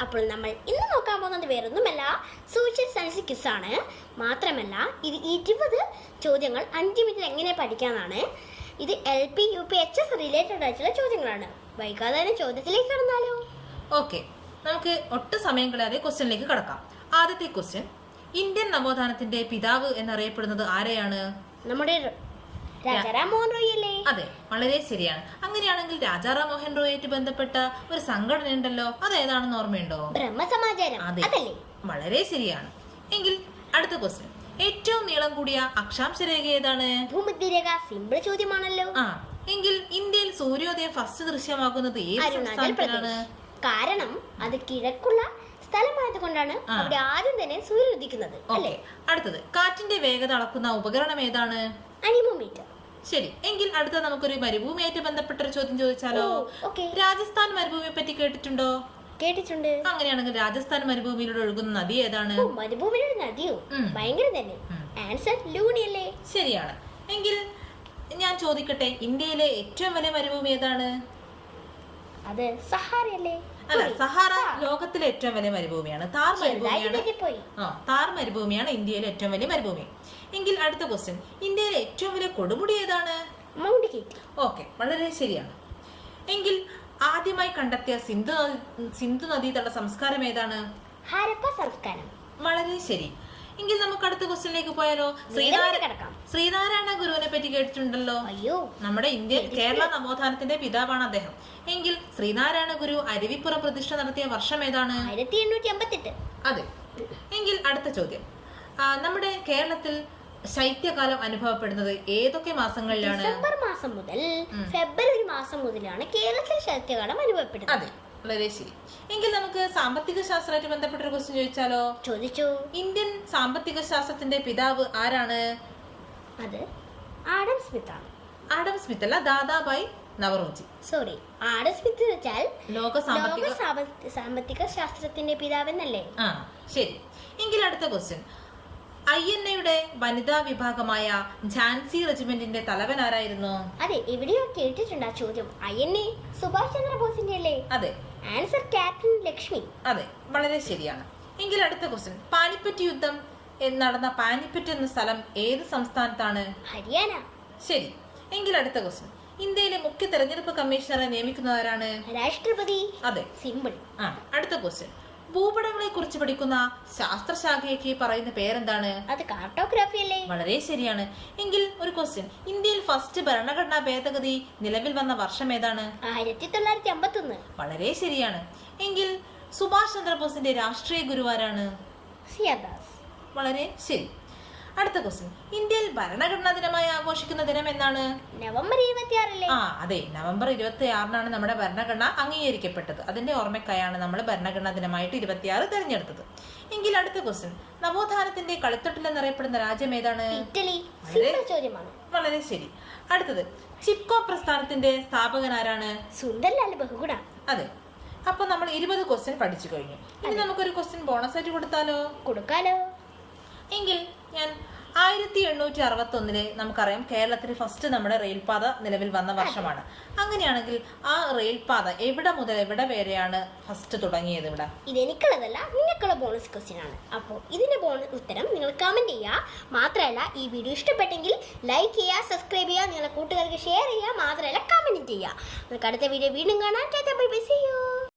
അപ്പോൾ നമ്മൾ ഇന്ന് നോക്കാൻ പോകുന്നത് വേറൊന്നുമല്ല, സോഷ്യൽ സയൻസ് ക്വിസാണ്. മാത്രമല്ല ഇത് 20 ചോദ്യങ്ങൾ 5 മിനിറ്റിൽ എങ്ങനെ പഠിക്കാനാണ്. ഇത് LP UP HS റിലേറ്റഡ് ആയിട്ടുള്ള ചോദ്യങ്ങളാണ്. വൈകാതെ തന്നെ ചോദ്യത്തിലേക്ക് കടന്നാലോ? ഓക്കെ, നമുക്ക് ഒട്ടും സമയം കളയാതെ ക്വസ്റ്റ്യനിലേക്ക് കടക്കാം. ആദ്യത്തെ ക്വസ്റ്റ്യൻ, ഇന്ത്യൻ നവോത്ഥാനത്തിന്റെ പിതാവ് എന്നറിയപ്പെടുന്നത് ആരെയാണ്? നമ്മുടെ രാജാറാം മോഹൻ റോയ് അല്ലേ? അതെ, വളരെ ശരിയാണ്. അങ്ങനെയാണെങ്കിൽ രാജാറാം മോഹൻ റോയായിട്ട് ബന്ധപ്പെട്ട ഒരു സംഘടന ഉണ്ടല്ലോ, അത് ഏതാണെന്ന് ഓർമ്മയുണ്ടോ? ബ്രഹ്മസമാജം. അതല്ലേ? വളരെ ശരിയാണ്. എങ്കിൽ അടുത്ത ക്വസ്റ്റ്യൻ, ഏറ്റവും നീളം കൂടിയ അക്ഷാംശ രേഖ ഏതാണ്? ഭൂമധ്യരേഖ. സിമ്പിൾ ചോദ്യമാണല്ലോ. എങ്കിൽ ഇന്ത്യയിൽ സൂര്യോദയം ഫസ്റ്റ് ദൃശ്യമാകുന്നത് ഏത് സംസ്ഥാനത്തിലാണ്? കാരണം അത് കിഴക്കുള്ള സ്ഥലമായതുകൊണ്ടാണ് അവിടെ ആദ്യം തന്നെ സൂര്യൻ ഉദിക്കുന്നത്. അല്ലേ? അടുത്തത്, കാറ്റിന്റെ വേഗത അളക്കുന്ന ഉപകരണം ഏതാണ്? അനിമോമീറ്റർ. ശരി. എങ്കിൽ അടുത്ത നമുക്കൊരു മരുഭൂമിയായിട്ട് ബന്ധപ്പെട്ട ഒരു ചോദ്യം ചോദിച്ചാലോ? രാജസ്ഥാൻ മരുഭൂമിയെ പറ്റി കേട്ടിട്ടുണ്ടോ? കേട്ടിട്ടുണ്ട്. അങ്ങനെയാണെങ്കിൽ രാജസ്ഥാൻ മരുഭൂമിയിലൂടെ ഒഴുകുന്ന നദി ഏതാണ്? മരുഭൂമിയിലൂടെ നദിയോ? ഭയങ്കര തന്നെ. ആൻസർ ലൂണി അല്ലേ? ശരിയാണ്. എങ്കിൽ ഞാൻ ചോദിക്കട്ടെ, ഇന്ത്യയിലെ ഏറ്റവും വലിയ മരുഭൂമി ഏതാണ്? അത് സഹാറ അല്ലേ? അല്ല, സഹാറ ലോകത്തിലെ ഏറ്റവും വലിയ മരുഭൂമിയാണ്. താർ മരുഭൂമിയാണ് ഇന്ത്യയിലെ ഏറ്റവും വലിയ മരുഭൂമി. എങ്കിൽ അടുത്ത ക്വസ്റ്റ്യൻ, ഇന്ത്യയിലെ ഏറ്റവും വലിയ കൊടുമുടി ഏതാണ്? Mount Keir. ഓക്കെ, വളരെ ശരിയാണ്. എങ്കിൽ ആദ്യമായി കണ്ടെത്തിയ സിന്ധു നദീതട സംസ്കാരം ഏതാണ്? ഹരപ്പ സംസ്കാരം. വളരെ ശരി. എങ്കിൽ നമുക്ക് അടുത്ത ക്വസ്റ്റ്യനിലേക്ക് പോയാലോ? ശ്രീനാരായണ ഗുരുവിനെ പറ്റി കേട്ടിട്ടുണ്ടല്ലോ. അയ്യോ, നമ്മുടെ കേരള നവോത്ഥാനത്തിന്റെ പിതാവാണ് അദ്ദേഹം. എങ്കിൽ ശ്രീനാരായണ ഗുരു അരുവിപ്പുറം പ്രതിഷ്ഠ നടത്തിയ വർഷം ഏതാണ്? 1858. അതെ. എങ്കിൽ അടുത്ത ചോദ്യം, നമ്മുടെ കേരളത്തിൽ ശൈത്യകാലം അനുഭവപ്പെടുന്നത് ഏതൊക്കെ മാസങ്ങളിലാണ്? ഡിസംബർ മാസം മുതൽ ഫെബ്രുവരി മാസം മുതലാണ് കേരളത്തിൽ ശൈത്യകാലം അനുഭവപ്പെടുന്നത്. അതെ, വളരെ ശരി. എങ്കിൽ നമുക്ക് സാമ്പത്തിക ശാസ്ത്രമായിട്ട് ബന്ധപ്പെട്ട ഒരു ക്വസ്റ്റ്യൻ ചോദിച്ചാലോ? ചോദിച്ചു. ഇന്ത്യൻ സാമ്പത്തിക ശാസ്ത്രത്തിന്റെ പിതാവ് ആരാണ്? അത് ആഡം സ്മിത്ത് ആണ്. ആഡം സ്മിത്ത് അല്ല, Dadabhai Naoroji. Sorry, Adam Smith വെച്ചാൽ ലോക സാമ്പത്തിക ശാസ്ത്രത്തിന്റെ പിതാവെന്നല്ലേ? ശരി. എങ്കിൽ അടുത്ത ക്വസ്റ്റ്യൻ, INA-യുടെ വനിതാ വിഭാഗമായ ഝാൻസി റെജിമെന്റിന്റെ തലവൻ ആരായിരുന്നു? അതെ, എവിടെയോ കേട്ടിട്ടുണ്ട് ആ ചോദ്യം. INA സുഭാഷ് ചന്ദ്രബോസിന്റെ അല്ലേ? അതെ. Answer captain Lakshmi. അതെ, വളരെ ശരിയാണ്. എങ്കിൽ അടുത്ത ക്വസ്റ്റ്യൻ, പാനിപ്പറ്റ് യുദ്ധം നടന്ന പാനിപ്പറ്റ് എന്ന സ്ഥലം ഏത് സംസ്ഥാനത്താണ്? ഹരിയാന. ശരി. എങ്കിൽ അടുത്ത ക്വസ്റ്റ്യൻ, ഇന്ത്യയിലെ മുഖ്യ തെരഞ്ഞെടുപ്പ് കമ്മീഷണറെ നിയമിക്കുന്നവരാണ്? രാഷ്ട്രപതി. അതെ, സിമ്പിൾ. അടുത്ത ക്വസ്റ്റ്യൻ, ഭൂപടങ്ങളെ കുറിച്ച് പഠിക്കുന്ന ശാസ്ത്രശാഖയ്ക്ക് പറയുന്ന പേരെന്താണ്? അത് കാർട്ടോഗ്രാഫി അല്ലേ? വളരെ ശരിയാണ്. എങ്കിൽ ഒരു ക്വസ്റ്റ്യൻ, ഇന്ത്യയിൽ ഫസ്റ്റ് ഭരണഘടനാ ഭേദഗതി നിലവിൽ വന്ന വർഷം ഏതാണ്? 1951. വളരെ ശരിയാണ്. എങ്കിൽ സുഭാഷ് ചന്ദ്രബോസിന്റെ രാഷ്ട്രീയ ഗുരുവാരാണ്? സിയാദാസ്. വളരെ ശരി. അടുത്ത ക്വസ്റ്റ്യൻ, ഇന്ത്യയിൽ ഭരണഘടനാ ദിനമായി ആഘോഷിക്കുന്ന ദിനം എന്നാണ്? നവംബർ 26. അതെ, നവംബർ 26 നമ്മുടെ ഭരണഘടന അംഗീകരിക്കപ്പെട്ടത്. അതിന്റെ ഓർമ്മയ്ക്കായാണ് നമ്മൾ ഭരണഘടനാ ദിനമായിട്ട് 26 തെരഞ്ഞെടുത്തത്. എങ്കിൽ അടുത്ത ക്വസ്റ്റ്യൻ, നവോത്ഥാനത്തിന്റെ കളിത്തൊട്ടിൽ എന്നറിയപ്പെടുന്ന രാജ്യം ഏതാണ്? ഇറ്റലി. ചോദ്യമാണ്. വളരെ ശരി. അടുത്തത്, ചിപ്കോ പ്രസ്ഥാനത്തിന്റെ സ്ഥാപകൻ ആരാണ്? സുന്ദർലാൽ ബഹുഗുണ. അതെ. അപ്പൊ നമ്മൾ 20 ക്വസ്റ്റ്യൻ പഠിച്ചു കഴിഞ്ഞു. ഇനി നമുക്കൊരു ക്വസ്റ്റ്യൻ ബോണസ് ആയിട്ട് കൊടുക്കാലോ? എങ്കിൽ ഞാൻ 1861 നമുക്കറിയാം കേരളത്തിൽ ഫസ്റ്റ് നമ്മുടെ റെയിൽപാത നിലവിൽ വന്ന വർഷമാണ്. അങ്ങനെയാണെങ്കിൽ ആ റെയിൽപാത എവിടെ മുതൽ എവിടെ വരെയാണ് ഫസ്റ്റ് തുടങ്ങിയത്? ഇവിടെ ഇതെനിക്കുള്ളതല്ല, നിങ്ങൾക്കുള്ള ബോണസ് ക്വസ്റ്റ്യൻ ആണ്. അപ്പോൾ ഇതിന്റെ ഉത്തരം നിങ്ങൾ കമന്റ് ചെയ്യുക. മാത്രമല്ല, ഈ വീഡിയോ ഇഷ്ടപ്പെട്ടെങ്കിൽ ലൈക്ക് ചെയ്യുക, സബ്സ്ക്രൈബ് ചെയ്യുക, നിങ്ങളുടെ കൂട്ടുകാർക്ക് ഷെയർ ചെയ്യുക. മാത്രമല്ല, കമന്റ് ചെയ്യുക. നമുക്ക് അടുത്ത വീഡിയോ വീണ്ടും കാണാം. Tata, bye bye, see U.